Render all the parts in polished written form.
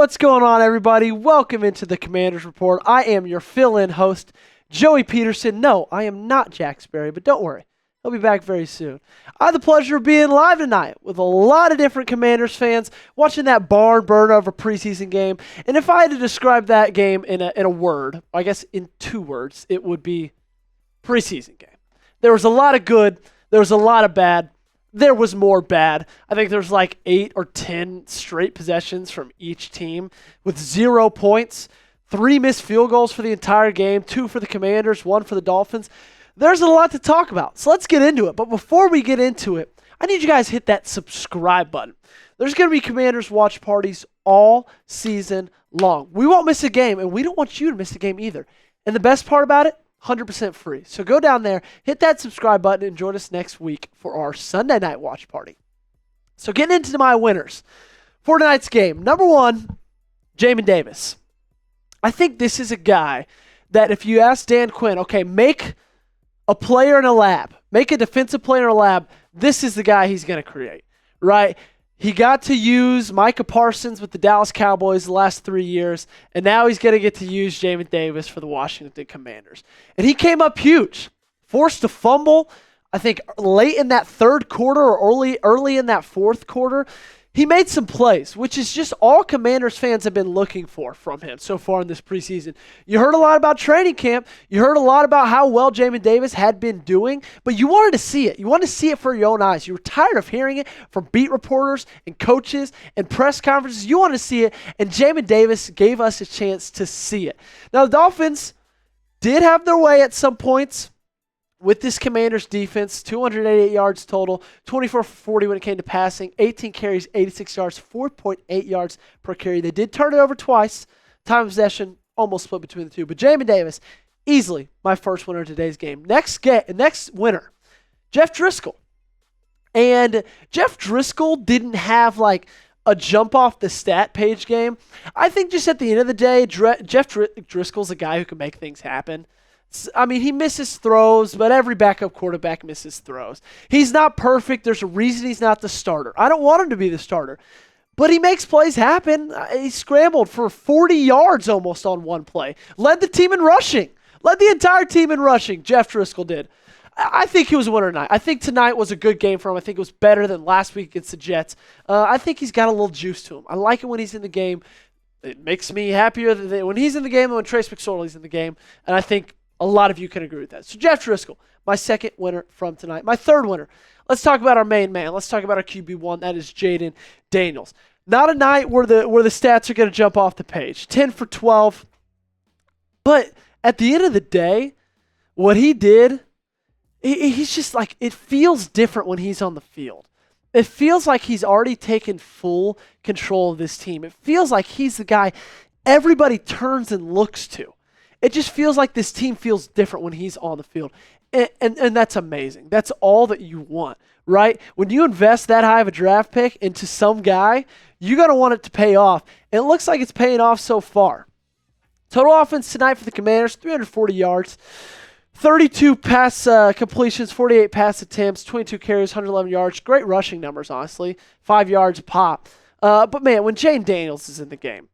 What's going on, everybody? Welcome into the Commanders Report. I am your fill-in host, Joey Peterson. No, I am not Jack Sperry, but don't worry. He'll be back very soon. I have the pleasure of being live tonight with a lot of different Commanders fans watching that barn burner of a preseason game. And if I had to describe that game in a word, I guess in 2 words, it would be preseason game. There was a lot of good. There was a lot of bad. There was more bad. I think there's like 8 or 10 straight possessions from each team with 0 points, 3 missed field goals for the entire game, 2 for the Commanders, 1 for the Dolphins. There's a lot to talk about, so let's get into it. But before we get into it, I need you guys to hit that subscribe button. There's going to be Commanders watch parties all season long. We won't miss a game, and we don't want you to miss a game either. And the best part about it, 100% free. So go down there, hit that subscribe button, and join us next week for our Sunday night watch party. So getting into my winners for tonight's game. Number 1, Jamin Davis. I think this is a guy that if you ask Dan Quinn, okay, make a player in a lab, make a defensive player in a lab, this is the guy he's going to create, right? He got to use Micah Parsons with the Dallas Cowboys the last 3 years, and now he's going to get to use Jamin Davis for the Washington Commanders. And he came up huge, forced a fumble, I think late in that third quarter or early in that fourth quarter. He made some plays, which is just all Commanders fans have been looking for from him so far in this preseason. You heard a lot about training camp. You heard a lot about how well Jamin Davis had been doing, but you wanted to see it. You wanted to see it for your own eyes. You were tired of hearing it from beat reporters and coaches and press conferences. You wanted to see it, and Jamin Davis gave us a chance to see it. Now, the Dolphins did have their way at some points with this Commanders defense, 288 yards total, 24 for 40 when it came to passing, 18 carries, 86 yards, 4.8 yards per carry. They did turn it over twice. Time of possession almost split between the two. But Jamin Davis, easily my first winner of today's game. Next winner, Jeff Driscoll. And Jeff Driscoll didn't have like a jump off the stat page game. I think just at the end of the day, Jeff Driscoll's a guy who can make things happen. I mean, he misses throws, but every backup quarterback misses throws. He's not perfect. There's a reason he's not the starter. I don't want him to be the starter, but he makes plays happen. He scrambled for 40 yards almost on one play. Led the team in rushing. Led the entire team in rushing. Jeff Driscoll did. I think he was a winner tonight. I think tonight was a good game for him. I think it was better than last week against the Jets. I think he's got a little juice to him. I like it when he's in the game. It makes me happier when he's in the game than when Trace McSorley's in the game, and I think a lot of you can agree with that. So Jeff Driscoll, my second winner from tonight. My third winner, let's talk about our main man. Let's talk about our QB1. That is Jayden Daniels. Not a night where the stats are going to jump off the page. 10 for 12. But at the end of the day, what he did, he's just like, it feels different when he's on the field. It feels like he's already taken full control of this team. It feels like he's the guy everybody turns and looks to. It just feels like this team feels different when he's on the field. And that's amazing. That's all that you want, right? When you invest that high of a draft pick into some guy, you're going to want it to pay off. And it looks like it's paying off so far. Total offense tonight for the Commanders, 340 yards, 32 pass completions, 48 pass attempts, 22 carries, 111 yards. Great rushing numbers, honestly. 5 yards a pop. But, man, when Jayden Daniels is in the game,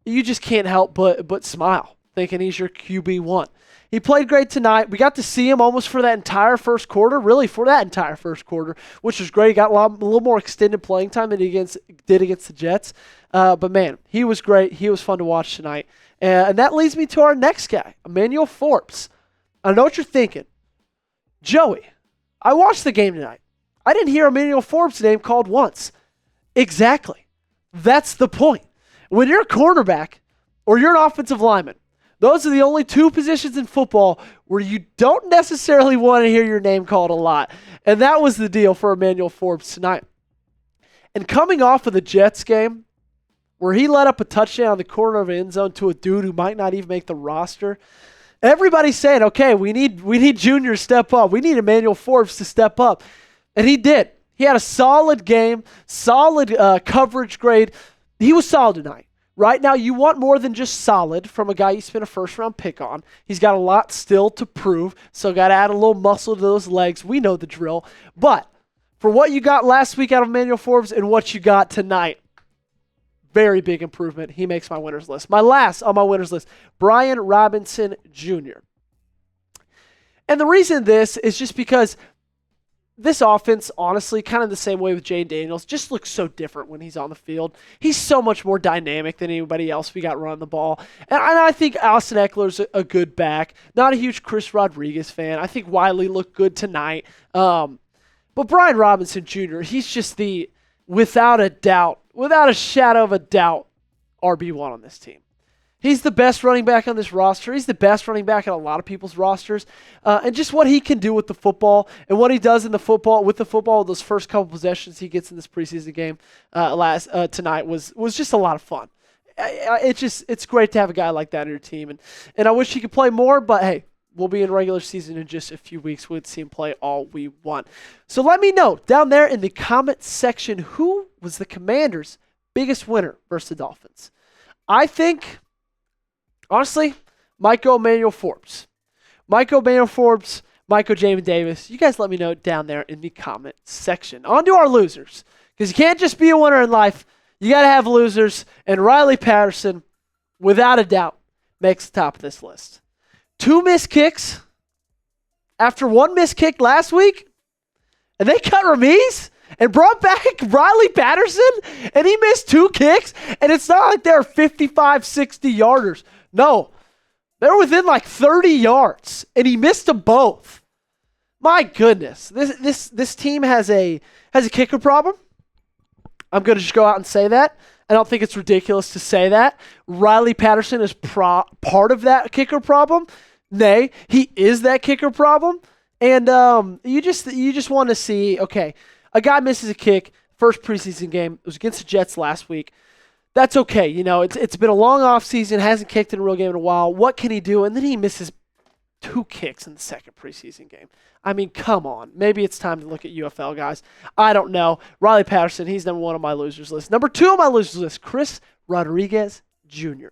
you just can't help but smile, thinking he's your QB1. He played great tonight. We got to see him almost for that entire first quarter, which was great. He got a little more extended playing time than he did against the Jets. But, man, he was great. He was fun to watch tonight. And that leads me to our next guy, Emanuel Forbes. I know what you're thinking. Joey, I watched the game tonight. I didn't hear Emanuel Forbes' name called once. Exactly. That's the point. When you're a cornerback or you're an offensive lineman, those are the only 2 positions in football where you don't necessarily want to hear your name called a lot. And that was the deal for Emanuel Forbes tonight. And coming off of the Jets game, where he let up a touchdown in the corner of an end zone to a dude who might not even make the roster, everybody's saying, okay, we need Junior to step up. We need Emanuel Forbes to step up. And he did. He had a solid game, solid coverage grade. He was solid tonight. Right now, you want more than just solid from a guy you spent a first-round pick on. He's got a lot still to prove, so got to add a little muscle to those legs. We know the drill. But for what you got last week out of Emanuel Forbes and what you got tonight, Very big improvement. He makes my winners list. My last on my winners list, Brian Robinson Jr. And the reason this is just because this offense, honestly, kind of the same way with Jayden Daniels, just looks so different when he's on the field. He's so much more dynamic than anybody else we got running the ball. And I think Austin Eckler's a good back. Not a huge Chris Rodriguez fan. I think Wylie looked good tonight. But Brian Robinson Jr., he's just without a shadow of a doubt, RB1 on this team. He's the best running back on this roster. He's the best running back on a lot of people's rosters. And just what he can do with the football and what he does with the football, those first couple possessions he gets in this preseason game tonight was just a lot of fun. It's great to have a guy like that on your team. And I wish he could play more, but hey, we'll be in regular season in just a few weeks. We'll see him play all we want. So let me know down there in the comment section who was the Commanders' biggest winner versus the Dolphins. I think, honestly, might go Emanuel Forbes. Jamin Davis. You guys let me know down there in the comment section. On to our losers, because you can't just be a winner in life. You got to have losers, and Riley Patterson, without a doubt, makes the top of this list. 2 missed kicks after 1 missed kick last week, and they cut Ramiz and brought back Riley Patterson, and he missed 2 kicks, and it's not like they're 55, 60-yarders. No, they're within like 30 yards, and he missed them both. My goodness, this team has a kicker problem. I'm going to just go out and say that. I don't think it's ridiculous to say that. Riley Patterson is part of that kicker problem. Nay, he is that kicker problem. And you just want to see, okay, a guy misses a kick, first preseason game. It was against the Jets last week. That's okay. You know, it's been a long offseason, hasn't kicked in a real game in a while. What can he do? And then he misses 2 kicks in the second preseason game. I mean, come on. Maybe it's time to look at UFL, guys. I don't know. Riley Patterson, he's number 1 on my losers list. Number 2 on my losers list, Chris Rodriguez Jr.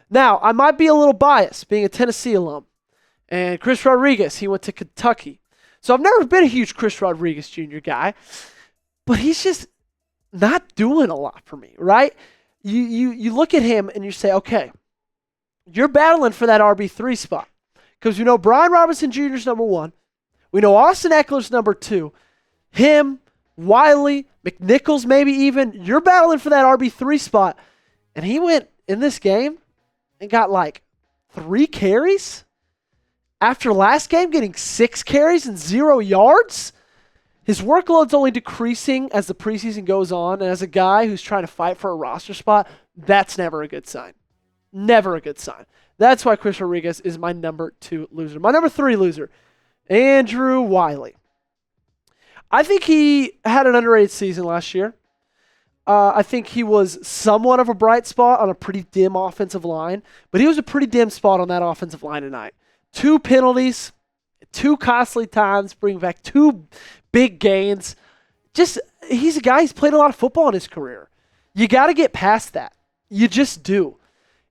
Now, I might be a little biased being a Tennessee alum. And Chris Rodriguez, he went to Kentucky. So I've never been a huge Chris Rodriguez Jr. guy. But he's just not doing a lot for me, right? You look at him and you say, okay, you're battling for that RB3 spot. Because we know Brian Robinson Jr. is number 1. We know Austin Eckler's number 2. Him, Wylie, McNichols maybe even. You're battling for that RB3 spot. And he went in this game and got like 3 carries. After last game getting 6 carries and 0 yards. His workload's only decreasing as the preseason goes on. And as a guy who's trying to fight for a roster spot, that's never a good sign. Never a good sign. That's why Chris Rodriguez is my number 2 loser. My number 3 loser, Andrew Wylie. I think he had an underrated season last year. I think he was somewhat of a bright spot on a pretty dim offensive line, but he was a pretty dim spot on that offensive line tonight. 2 penalties, 2 costly times, bring back 2 big gains. He's a guy who's played a lot of football in his career. You got to get past that. You just do.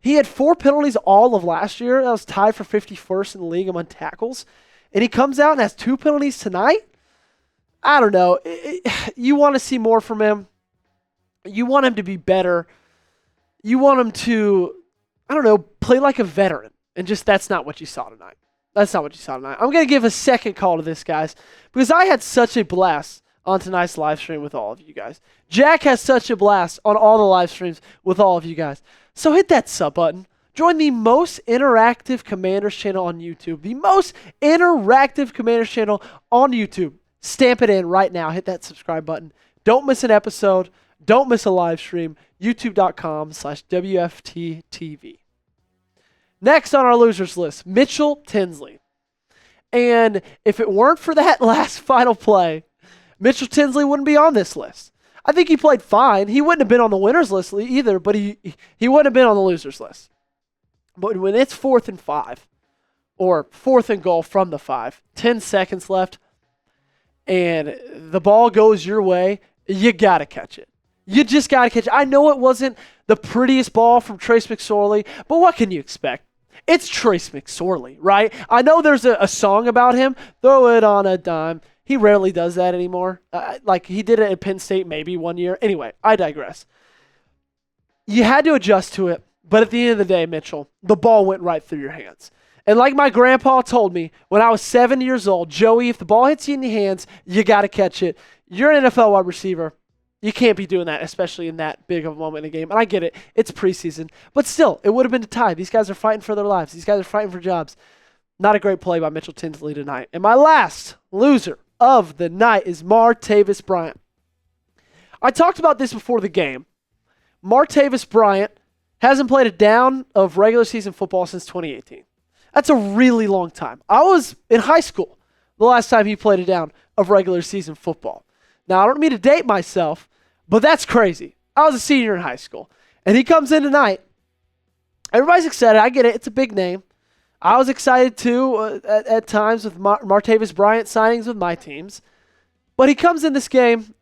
He had 4 penalties all of last year. That was tied for 51st in the league among tackles. And he comes out and has 2 penalties tonight? I don't know. You want to see more from him. You want him to be better. You want him to, I don't know, play like a veteran. And just that's not what you saw tonight. That's not what you saw tonight. I'm going to give a second call to this, guys, because I had such a blast on tonight's live stream with all of you guys. Jack has such a blast on all the live streams with all of you guys. So hit that sub button. Join the most interactive Commanders channel on YouTube. The most interactive Commanders channel on YouTube. Stamp it in right now. Hit that subscribe button. Don't miss an episode. Don't miss a live stream. YouTube.com/WFTTV. Next on our losers list, Mitchell Tinsley. And if it weren't for that last final play, Mitchell Tinsley wouldn't be on this list. I think he played fine. He wouldn't have been on the winners list either, but he wouldn't have been on the losers list. But when it's 4th and 5, or 4th and goal from the 5, 10 seconds left, and the ball goes your way, you got to catch it. You just got to catch it. I know it wasn't the prettiest ball from Trace McSorley, but what can you expect? It's Trace McSorley, right? I know there's a song about him, throw it on a dime. He rarely does that anymore. Like he did it at Penn State maybe one year. Anyway, I digress. you had to adjust to it. But at the end of the day, Mitchell, the ball went right through your hands. And like my grandpa told me when I was 7 years old, Joey, if the ball hits you in your hands, you got to catch it. You're an NFL wide receiver. You can't be doing that, especially in that big of a moment in a game. And I get it. It's preseason. But still, it would have been a tie. These guys are fighting for their lives. These guys are fighting for jobs. Not a great play by Mitchell Tinsley tonight. And my last loser of the night is Martavis Bryant. I talked about this before the game. Martavis Bryant hasn't played a down of regular season football since 2018. That's a really long time. I was in high school the last time he played a down of regular season football. Now, I don't mean to date myself, but that's crazy. I was a senior in high school, and he comes in tonight. Everybody's excited. I get it. It's a big name. I was excited, too, at times with Martavis Bryant signings with my teams. But he comes in this game,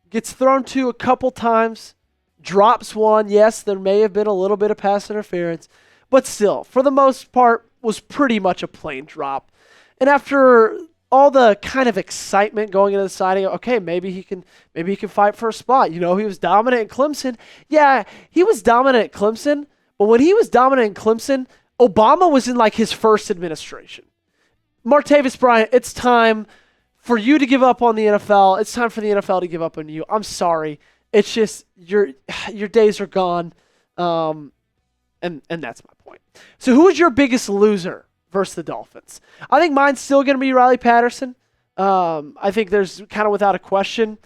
gets thrown to a couple times, drops one. Yes, there may have been a little bit of pass interference, but still, for the most part, was pretty much a plain drop. And after all the kind of excitement going into the signing, okay, maybe he can fight for a spot. You know, he was dominant in Clemson. Yeah, he was dominant at Clemson, but when he was dominant in Clemson, Obama was in like his first administration. Martavis Bryant, it's time for you to give up on the NFL. It's time for the NFL to give up on you. I'm sorry. It's just your days are gone. And that's my point. So who is your biggest loser versus the Dolphins? I think mine's still going to be Riley Patterson. I think there's kind of without a question.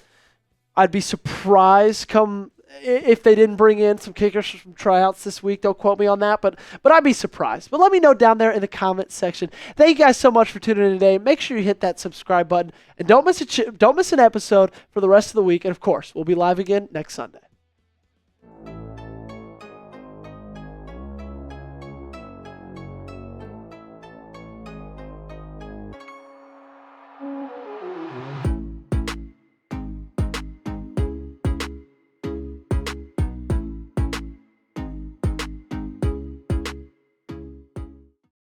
I'd be surprised if they didn't bring in some kickers from tryouts this week. Don't quote me on that, but I'd be surprised. But let me know down there in the comment section. Thank you guys so much for tuning in today. Make sure you hit that subscribe button and don't miss an episode for the rest of the week. And of course, we'll be live again next Sunday.